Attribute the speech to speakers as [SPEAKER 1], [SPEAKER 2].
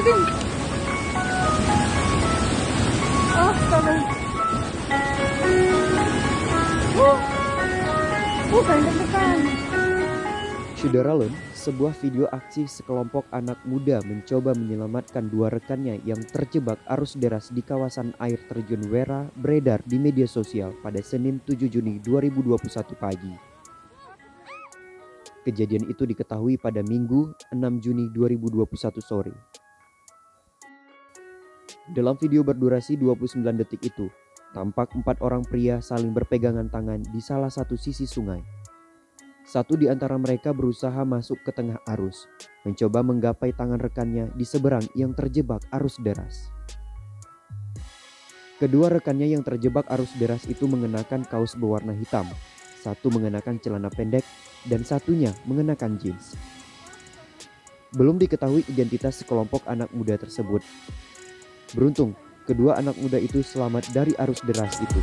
[SPEAKER 1] Ah, sabi. Pengen deg-degan.
[SPEAKER 2] Syederalun, sebuah video aksi sekelompok anak muda mencoba menyelamatkan dua rekannya yang terjebak arus deras di kawasan air terjun Wera beredar di media sosial pada Senin 7 Juni 2021 pagi. Kejadian itu diketahui pada Minggu 6 Juni 2021 sore. Dalam video berdurasi 29 detik itu, tampak 4 orang pria saling berpegangan tangan di salah satu sisi sungai. Satu di antara mereka berusaha masuk ke tengah arus, mencoba menggapai tangan rekannya di seberang yang terjebak arus deras. Kedua rekannya yang terjebak arus deras itu mengenakan kaos berwarna hitam, satu mengenakan celana pendek, dan satunya mengenakan jeans. Belum diketahui identitas sekelompok anak muda tersebut. Beruntung, kedua anak muda itu selamat dari arus deras itu.